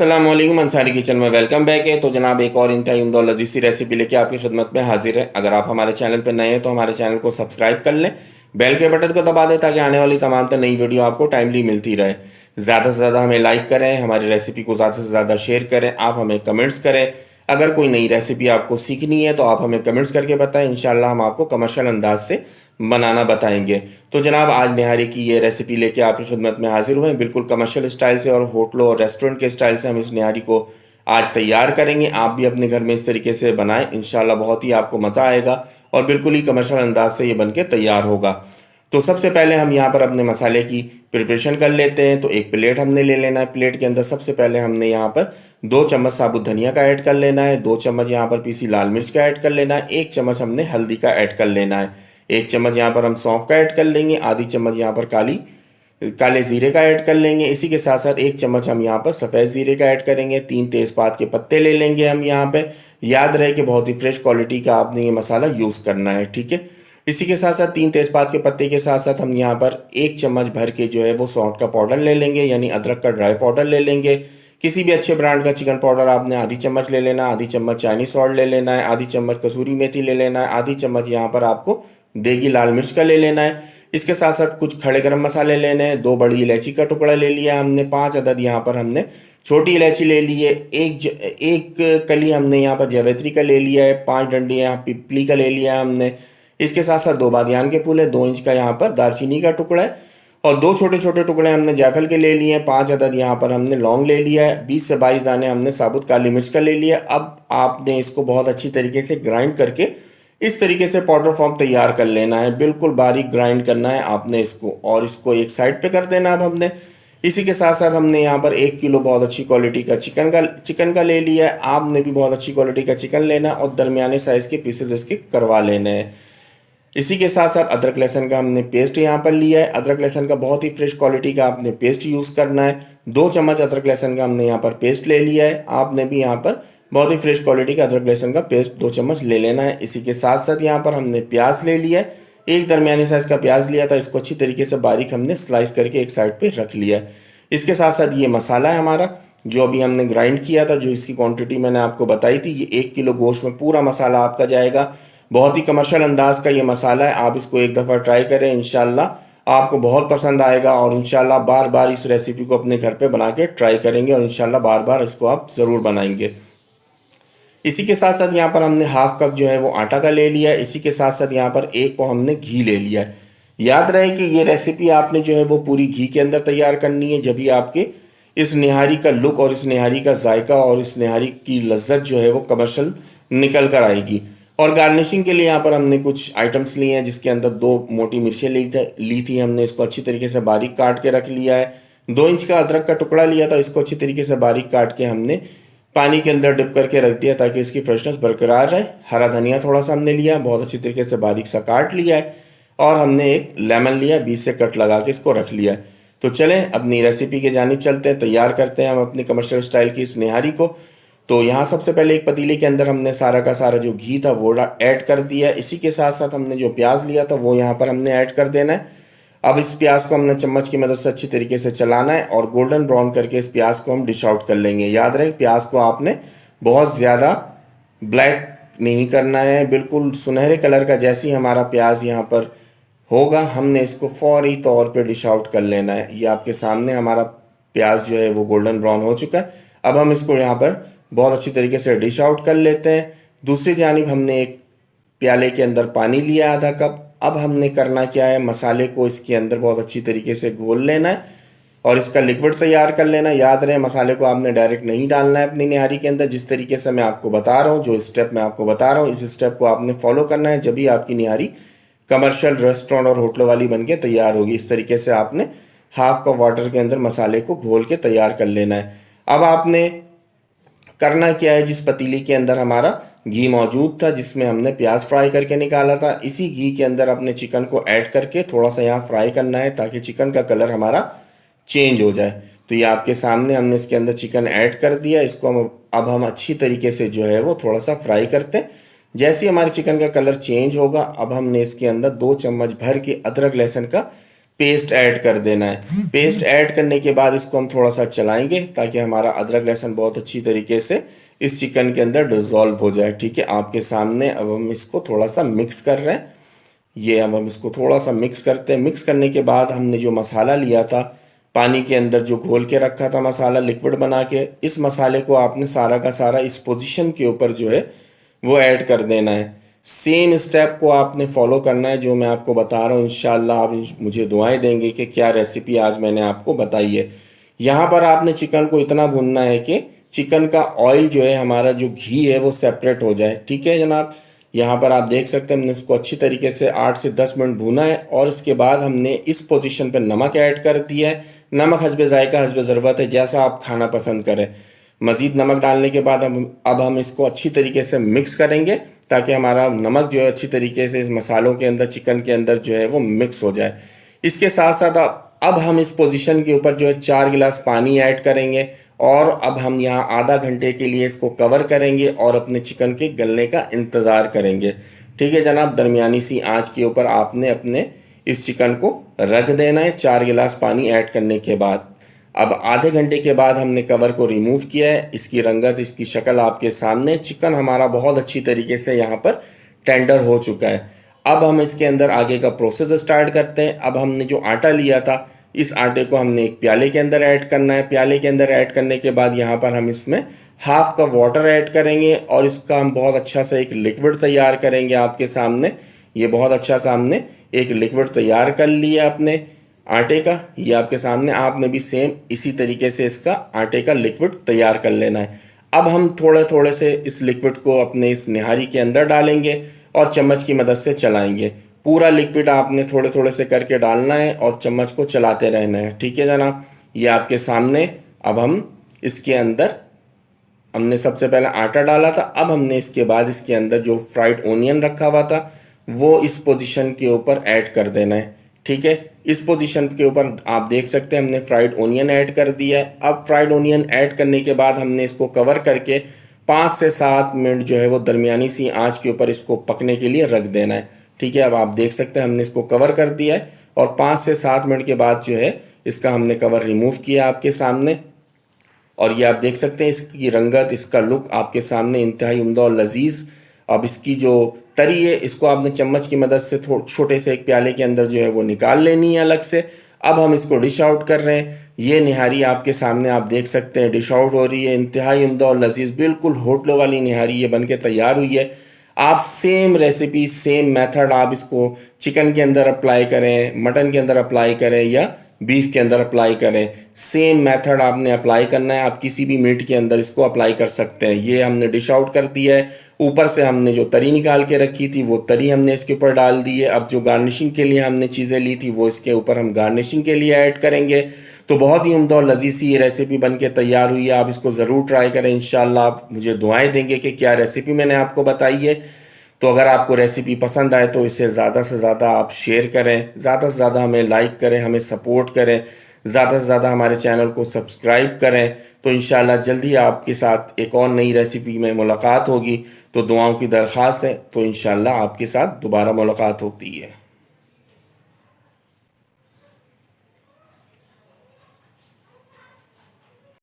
अस्सलाम वालेकुम, अंसारी किचन में वेलकम बैक है। तो जनाब एक और इंतहाई उम्दा और लजीज सी रेसिपी लेके आपकी खिदमत में हाजिर है। अगर आप हमारे चैनल पर नए हैं तो हमारे चैनल को सब्सक्राइब कर लें, बेल के बटन को दबा दें ताकि आने वाली तमाम तर नई वीडियो आपको टाइमली मिलती रहे। ज़्यादा से ज़्यादा हमें लाइक करें, हमारी रेसिपी को ज़्यादा से ज़्यादा शेयर करें, आप हमें कमेंट्स करें। अगर कोई नई रेसिपी आपको सीखनी है तो आप हमें कमेंट्स करके बताएं, इंशाल्लाह हम आपको कमर्शियल अंदाज से बनाना बताएंगे। तो जनाब आज निहारी की ये रेसिपी लेके आपकी खिदमत में हाजिर हुए हैं। बिल्कुल कमर्शियल स्टाइल से और होटलों और रेस्टोरेंट के स्टाइल से हम इस निहारी को आज तैयार करेंगे। आप भी अपने घर में इस तरीके से बनाएं, इंशाल्लाह बहुत ही आपको मज़ा आएगा और बिल्कुल ही कमर्शियल अंदाज से ये बन के तैयार होगा। तो सबसे पहले हम यहाँ पर अपने मसाले की प्रिपरेशन कर लेते हैं। तो एक प्लेट हमने ले लेना है। प्लेट के अंदर सबसे पहले हमने यहाँ पर 2 चम्मच साबुत धनिया का ऐड कर लेना है, 2 चम्मच यहाँ पर पीसी लाल मिर्च का ऐड कर लेना है, 1 चम्मच हमने हल्दी का ऐड कर लेना है, 1 चम्मच यहाँ पर हम सौंफ का ऐड कर लेंगे, आधी चम्मच यहाँ पर काले जीरे का ऐड कर लेंगे। इसी के साथ साथ 1 चम्मच हम यहाँ पर सफ़ेद जीरे का ऐड करेंगे, 3 तेज़पात के पत्ते ले लेंगे हम यहाँ पे। याद रहे कि बहुत ही फ्रेश क्वालिटी का आपने ये मसाला यूज़ करना है, ठीक है। इसी के साथ साथ 3 तेज़पात के पत्ते के साथ साथ हम यहाँ पर 1 चम्मच भर के जो है वो सौंठ का पाउडर ले लेंगे, यानी अदरक का ड्राई पाउडर ले लेंगे। किसी भी अच्छे ब्रांड का चिकन पाउडर आपने आधी चम्मच ले लेना, आधी चम्मच चाइनीज सॉल्ट ले लेना है, आधी चम्मच कसूरी मेथी ले लेना है, आधी चम्मच यहाँ पर आपको देगी लाल मिर्च का ले लेना है। इसके साथ साथ कुछ खड़े गरम मसाले लेने हैं, 2 बड़ी इलायची का टुकड़ा ले लिया हमने, 5 अदद यहाँ पर हमने छोटी इलायची ले ली है, एक कली हमने यहाँ पर जावित्री का ले लिया है, 5 डंडी यहाँ पिपली का ले लिया है हमने। इसके साथ साथ 2 बादियान के फूल है, 2 इंच का यहाँ पर दालचीनी का टुकड़ा है और 2 छोटे छोटे टुकड़े हमने जायफल के ले लिए हैं, 5 अदद यहाँ पर हमने लौंग ले लिया है, 20 से 22 दाने हमने साबुत काली मिर्च का ले लिया। अब आपने इसको बहुत अच्छी तरीके से ग्राइंड करके इस तरीके से पाउडर फॉर्म तैयार कर लेना है। बिल्कुल बारीक ग्राइंड करना है आपने इसको और इसको एक साइड पे कर देना। अब हमने इसी के साथ साथ हमने यहाँ पर 1 किलो बहुत अच्छी क्वालिटी का चिकन का ले लिया है। आपने भी बहुत अच्छी क्वालिटी का चिकन लेना और दरमियाने साइज के पीसेस इसके करवा लेने हैं। इसी के साथ साथ अदरक लहसुन का हमने पेस्ट यहाँ पर लिया है। अदरक लहसुन का बहुत ही फ्रेश क्वालिटी का आपने पेस्ट यूज़ करना है। 2 चम्मच अदरक लहसुन का हमने यहाँ पर पेस्ट ले लिया है। आपने भी यहाँ पर बहुत ही फ्रेश क्वालिटी का अदरक लहसुन का पेस्ट 2 चम्मच ले लेना है। इसी के साथ साथ यहाँ पर हमने प्याज ले लिया है, एक दरमियानी साइज का प्याज लिया था, इसको अच्छी तरीके से बारीक हमने स्लाइस करके एक साइड पे रख लिया है। इसके साथ साथ ये मसाला है हमारा जो अभी हमने ग्राइंड किया था, जो इसकी क्वांटिटी मैंने आपको बताई थी, ये 1 किलो गोश्त में पूरा मसाला आपका जाएगा। बहुत ही कमर्शियल अंदाज का ये मसाला है। आप इसको एक दफ़ा ट्राई करें, इंशाल्लाह आपको बहुत पसंद आएगा और इंशाल्लाह बार बार इस रेसिपी को अपने घर पे बना के ट्राई करेंगे और इंशाल्लाह बार बार इसको आप ज़रूर बनाएंगे। इसी के साथ साथ यहाँ पर हमने हाफ कप जो है वो आटा का ले लिया है। इसी के साथ साथ यहाँ पर 1 पाव हमने घी ले लिया है। याद रहे कि ये रेसिपी आपने जो है वो पूरी घी के अंदर तैयार करनी है, जब भी आपके इस निहारी का लुक और इस निहारी का जायका और इस निहारी की लज्जत जो है वो कमर्शियल निकल कर आएगी। और गार्निशिंग के लिए यहाँ पर हमने कुछ आइटम्स लिए हैं, जिसके अंदर 2 मोटी मिर्चें ली थी हमने, इसको अच्छी तरीके से बारीक काट के रख लिया है। 2 इंच का अदरक का टुकड़ा लिया था, इसको अच्छी तरीके से बारीक काट के हमने पानी के अंदर डिप करके रख दिया ताकि इसकी फ्रेशनेस बरकरार रहे। हरा धनिया थोड़ा सा हमने लिया, बहुत अच्छी तरीके से बारीक सा काट लिया है और हमने एक लेमन लिया, 20 से कट लगा के इसको रख लिया है। तो चलें अपनी रेसिपी के जानिब चलते हैं, तैयार करते हैं हम अपनी कमर्शियल स्टाइल की इस निहारी को। तो यहाँ सबसे पहले एक पतीले के अंदर हमने सारा का सारा जो घी था वो ऐड कर दिया। इसी के साथ साथ हमने जो प्याज लिया था वो यहाँ पर हमने ऐड कर देना है। अब इस प्याज को हमने चम्मच की मदद से अच्छी तरीके से चलाना है और गोल्डन ब्राउन करके इस प्याज को हम डिश आउट कर लेंगे। याद रहे प्याज को आपने बहुत ज़्यादा ब्लैक नहीं करना है, बिल्कुल सुनहरे कलर का जैसे ही हमारा प्याज यहाँ पर होगा हमने इसको फौरी तौर पे डिश आउट कर लेना है। ये आपके सामने हमारा प्याज जो है वो गोल्डन ब्राउन हो चुका है। अब हम इसको यहाँ पर बहुत अच्छी तरीके से डिश आउट कर लेते हैं। दूसरी जानिब हमने एक प्याले के अंदर पानी लिया आधा कप। अब हमने करना क्या है, मसाले को इसके अंदर बहुत अच्छी तरीके से घोल लेना है और इसका लिक्विड तैयार कर लेना है। याद रहे मसाले को आपने डायरेक्ट नहीं डालना है अपनी निहारी के अंदर। जिस तरीके से मैं आपको बता रहा हूँ, जो स्टेप मैं आपको बता रहा हूँ, इस स्टेप को आपने फॉलो करना है, जब भी आपकी निहारी कमर्शियल रेस्टोरेंट और होटलों वाली बन के तैयार होगी। इस तरीके से आपने हाफ कप वाटर के अंदर मसाले को घोल के तैयार कर लेना है। अब आपने करना क्या है, जिस पतीली के अंदर हमारा घी मौजूद था जिसमें हमने प्याज फ्राई करके निकाला था, इसी घी के अंदर अपने चिकन को ऐड करके थोड़ा सा यहाँ फ्राई करना है ताकि चिकन का कलर हमारा चेंज हो जाए। तो ये आपके सामने हमने इसके अंदर चिकन ऐड कर दिया। इसको अब हम अच्छी तरीके से जो है वो थोड़ा सा फ्राई करते हैं। जैसे ही हमारे चिकन का कलर चेंज होगा, अब हमने इसके अंदर 2 चम्मच भर के अदरक लहसुन का पेस्ट ऐड कर देना है। पेस्ट ऐड करने के बाद इसको हम थोड़ा सा चलाएंगे ताकि हमारा अदरक लहसुन बहुत अच्छी तरीके से इस चिकन के अंदर डिजोल्व हो जाए। ठीक है, आपके सामने अब हम इसको थोड़ा सा मिक्स कर रहे हैं। ये अब हम इसको थोड़ा सा मिक्स करते हैं। मिक्स करने के बाद हमने जो मसाला लिया था पानी के अंदर, जो घोल के रखा था मसाला लिक्विड बना के, इस मसाले को आपने सारा का सारा इस पोजीशन के ऊपर जो है वो ऐड कर देना है। सेम स्टेप को आपने फॉलो करना है जो मैं आपको बता रहा हूँ। इंशाल्लाह आप मुझे दुआएं देंगे कि क्या रेसिपी आज मैंने आपको बताई है। यहाँ पर आपने चिकन को इतना भूनना है कि चिकन का ऑयल जो है, हमारा जो घी है, वो सेपरेट हो जाए। ठीक है जनाब, यहाँ पर आप देख सकते हैं हमने इसको अच्छी तरीके से 8 से 10 मिनट भूना है और इसके बाद हमने इस पोजीशन पर नमक ऐड कर दिया है। नमक हस्बे जायका हस्बे ज़रूरत है, जैसा आप खाना पसंद करें। मज़ीद नमक डालने के बाद अब हम इसको अच्छी तरीके से मिक्स करेंगे ताकि हमारा नमक जो है अच्छी तरीके से इस मसालों के अंदर, चिकन के अंदर जो है वो मिक्स हो जाए। इसके साथ साथ अब हम इस पोजीशन के ऊपर जो है 4 गिलास पानी ऐड करेंगे और अब हम यहाँ आधा घंटे के लिए इसको कवर करेंगे और अपने चिकन के गलने का इंतज़ार करेंगे। ठीक है जनाब, दरमियानी सी आंच के ऊपर आपने अपने इस चिकन को रख देना है 4 गिलास पानी ऐड करने के बाद। अब आधे घंटे के बाद हमने कवर को रिमूव किया है। इसकी रंगत, इसकी शक्ल आपके सामने। चिकन हमारा बहुत अच्छी तरीके से यहाँ पर टेंडर हो चुका है। अब हम इसके अंदर आगे का प्रोसेस स्टार्ट करते हैं। अब हमने जो आटा लिया था, इस आटे को हमने एक प्याले के अंदर ऐड करना है। प्याले के अंदर ऐड करने के बाद यहाँ पर हम इसमें हाफ कप वाटर ऐड करेंगे और इसका हम बहुत अच्छा सा एक लिक्विड तैयार करेंगे आपके सामने। ये बहुत अच्छा सा हमने एक लिक्विड तैयार कर लिया अपने आटे का। ये आपके सामने, आपने भी सेम इसी तरीके से इसका आटे का लिक्विड तैयार कर लेना है। अब हम थोड़े थोड़े से इस लिक्विड को अपने इस निहारी के अंदर डालेंगे और चम्मच की मदद से चलाएंगे। पूरा लिक्विड आपने थोड़े थोड़े से करके डालना है और चम्मच को चलाते रहना है। ठीक है जनाब, ये आपके सामने। अब हम इसके अंदर, हमने सबसे पहले आटा डाला था, अब हमने इसके बाद इसके अंदर जो फ्राइड ओनियन रखा हुआ था वो इस पोजीशन के ऊपर ऐड कर देना है। ठीक है, इस पोजीशन के ऊपर आप देख सकते हैं हमने फ्राइड ओनियन ऐड कर दिया है। अब फ्राइड ओनियन ऐड करने के बाद हमने इसको कवर करके 5 से 7 मिनट जो है वो दरमियानी सी आंच के ऊपर इसको पकने के लिए रख देना है। ठीक है, अब आप देख सकते हैं हमने इसको कवर कर दिया है और 5 से 7 मिनट के बाद जो है इसका हमने कवर रिमूव किया आपके सामने। और ये आप देख सकते हैं इसकी रंगत, इसका लुक आपके सामने इंतहाई उम्दा और लजीज। अब इसकी जो तरी है, इसको आपने चम्मच की मदद से छोटे से एक प्याले के अंदर जो है वो निकाल लेनी है अलग से। अब हम इसको डिश आउट कर रहे हैं। ये निहारी आपके सामने आप देख सकते हैं डिश आउट हो रही है। इंतहाई उम्दा और लजीज, बिल्कुल होटलों वाली निहारी ये बन के तैयार हुई है। आप सेम रेसिपी, सेम मेथड आप इसको चिकन के अंदर अप्लाई करें, मटन के अंदर अप्लाई करें या बीफ के अंदर अप्लाई करें, सेम मेथड आपने अप्लाई करना है। आप किसी भी मीट के अंदर इसको अप्लाई कर सकते हैं। ये हमने डिश आउट कर दिया है। ऊपर से हमने जो तरी निकाल के रखी थी वो तरी हमने इसके ऊपर डाल दी है। अब जो गार्निशिंग के लिए हमने चीज़ें ली थी वो इसके ऊपर हम गार्निशिंग के लिए ऐड करेंगे। तो बहुत ही उम्दा और लजीज सी ये रेसिपी बन के तैयार हुई है। आप इसको ज़रूर ट्राई करें। इंशाल्लाह आप मुझे दुआएं देंगे कि क्या रेसिपी मैंने आपको बताई है। तो अगर आपको रेसिपी पसंद आए तो इसे ज़्यादा से ज़्यादा आप शेयर करें, ज़्यादा से ज़्यादा हमें लाइक करें, हमें सपोर्ट करें, ज़्यादा से ज़्यादा हमारे चैनल को सब्सक्राइब करें। तो इंशाल्लाह जल्दी आपके साथ एक और नई रेसिपी में मुलाकात होगी। तो दुआओं की दरख्वास्त है, तो इंशाल्लाह आपके साथ दोबारा मुलाकात होती है।